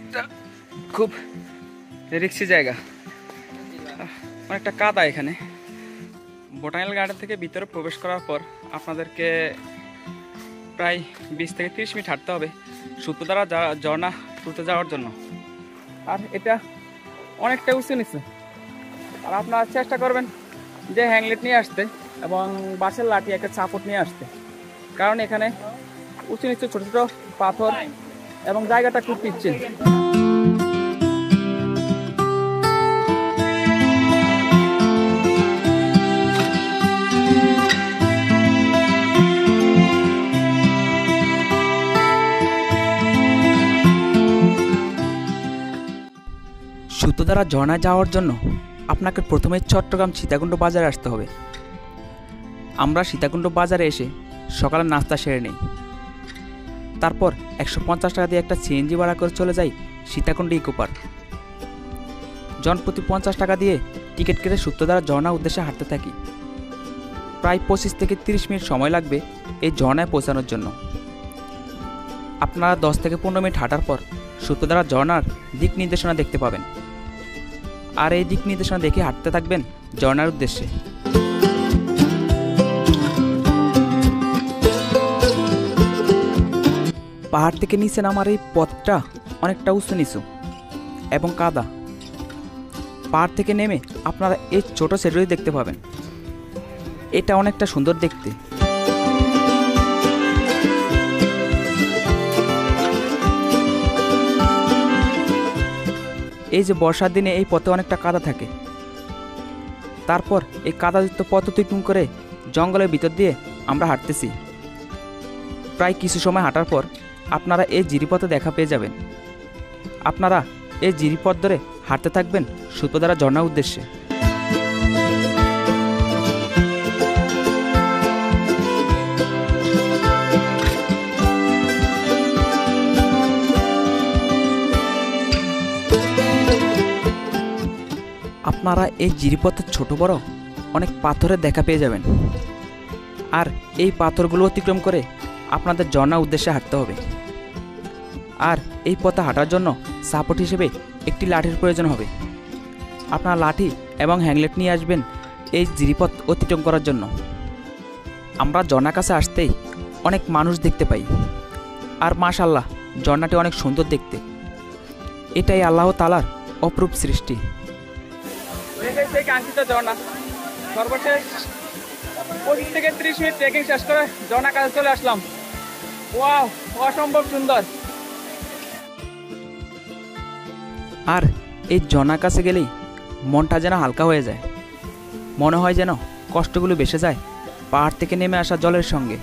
এটা খুব রিক্সি জায়গা, অনেকটা কাদা এখানে। বোটানিক্যাল গার্ডেন থেকে ভিতরে প্রবেশ করার পর আপনাদেরকে প্রায় 20 থেকে 30 মিনিট হাঁটতে হবে সুতোদারা ঝর্ণা টুতে যাওয়ার জন্য। আর এটা অনেকটা উঁচু নিচু, আর আপনারা চেষ্টা করবেন যে হ্যাংলেট নিয়ে আসতে এবং বাঁশের লাঠি একটা সাপোর্ট নিয়ে আসতে, কারণ এখানে উঁচু নিচু ছোট ছোট পাথর এবং জায়গাটা খুব পিচ্ছিল। সুতোদারা ঝর্ণায় যাওয়ার জন্য আপনাকে প্রথমে চট্টগ্রাম সীতাকুণ্ড বাজারে আসতে হবে। আমরা সীতাকুণ্ড বাজারে এসে সকালের নাস্তা সেরে নিই, তারপর 150 টাকা দিয়ে একটা সিএনজি ভাড়া করে চলে যাই সীতাকুণ্ড ইকো পার্ক। জনপ্রতি 50 টাকা দিয়ে টিকিট কেটে সুতোদারা ঝর্ণার উদ্দেশ্যে হাঁটতে থাকি। প্রায় 25 থেকে 30 মিনিট সময় লাগবে এই ঝর্ণায় পৌঁছানোর জন্য। আপনারা 10 থেকে 15 মিনিট হাঁটার পর সুতোদারা ঝর্ণার দিক নির্দেশনা দেখতে পাবেন, আর এই দিক নির্দেশনা দেখে হাঁটতে থাকবেন ঝর্ণার উদ্দেশ্যে। পাহাড় থেকে নিচে নামার এই পথটা অনেকটা উঁচু নিচু এবং কাদা। পাহাড় থেকে নেমে আপনারা এই ছোট সেটুই দেখতে পাবেন, এটা অনেকটা সুন্দর দেখতে। এই যে বর্ষার দিনে এই পথে অনেকটা কাদা থাকে, তারপর এই কাদাযুক্ত পথ অতিক্রম করে জঙ্গলের ভিতর দিয়ে আমরা হাঁটতেছি। প্রায় কিছু সময় হাঁটার পর আপনারা এই জিরিপথে দেখা পেয়ে যাবেন। আপনারা এই জিরিপথ ধরে হাঁটতে থাকবেন সুতোদারা ঝর্ণার উদ্দেশ্যে। আপনারা এই জিরিপথে ছোট বড় অনেক পাথরের দেখা পেয়ে যাবেন, আর এই পাথরগুলো অতিক্রম করে আপনাদের ঝর্ণার উদ্দেশ্যে হাঁটতে হবে। আর এই পথে হাঁটার জন্য সাপোর্ট হিসেবে একটি লাঠির প্রয়োজন হবে। আপনারা লাঠি এবং হ্যাংলেট নিয়ে আসবেন এই জিরিপথ অতিক্রম করার জন্য। আমরা ঝর্ণার কাছে আসতেই অনেক মানুষ দেখতে পাই, আর মাশাআল্লাহ ঝর্ণাটি অনেক সুন্দর দেখতে। এটাই আল্লাহ তাআলার অপরূপ সৃষ্টি। সেই কাঙ্ক্ষিত ঝর্ণা সর্বশেষ 25 থেকে 30 মিনিট ট্রেকিং শেষ করে ঝর্ণার কাছে চলে আসলাম। ওয়াও, অসম্ভব সুন্দর। আর এই ঝর্ণার কাছে গেলেই মনটা যেন হালকা হয়ে যায়, মনে হয় যেন কষ্টগুলো ভেসে যায় পাহাড় থেকে নেমে আসা জলের সঙ্গে।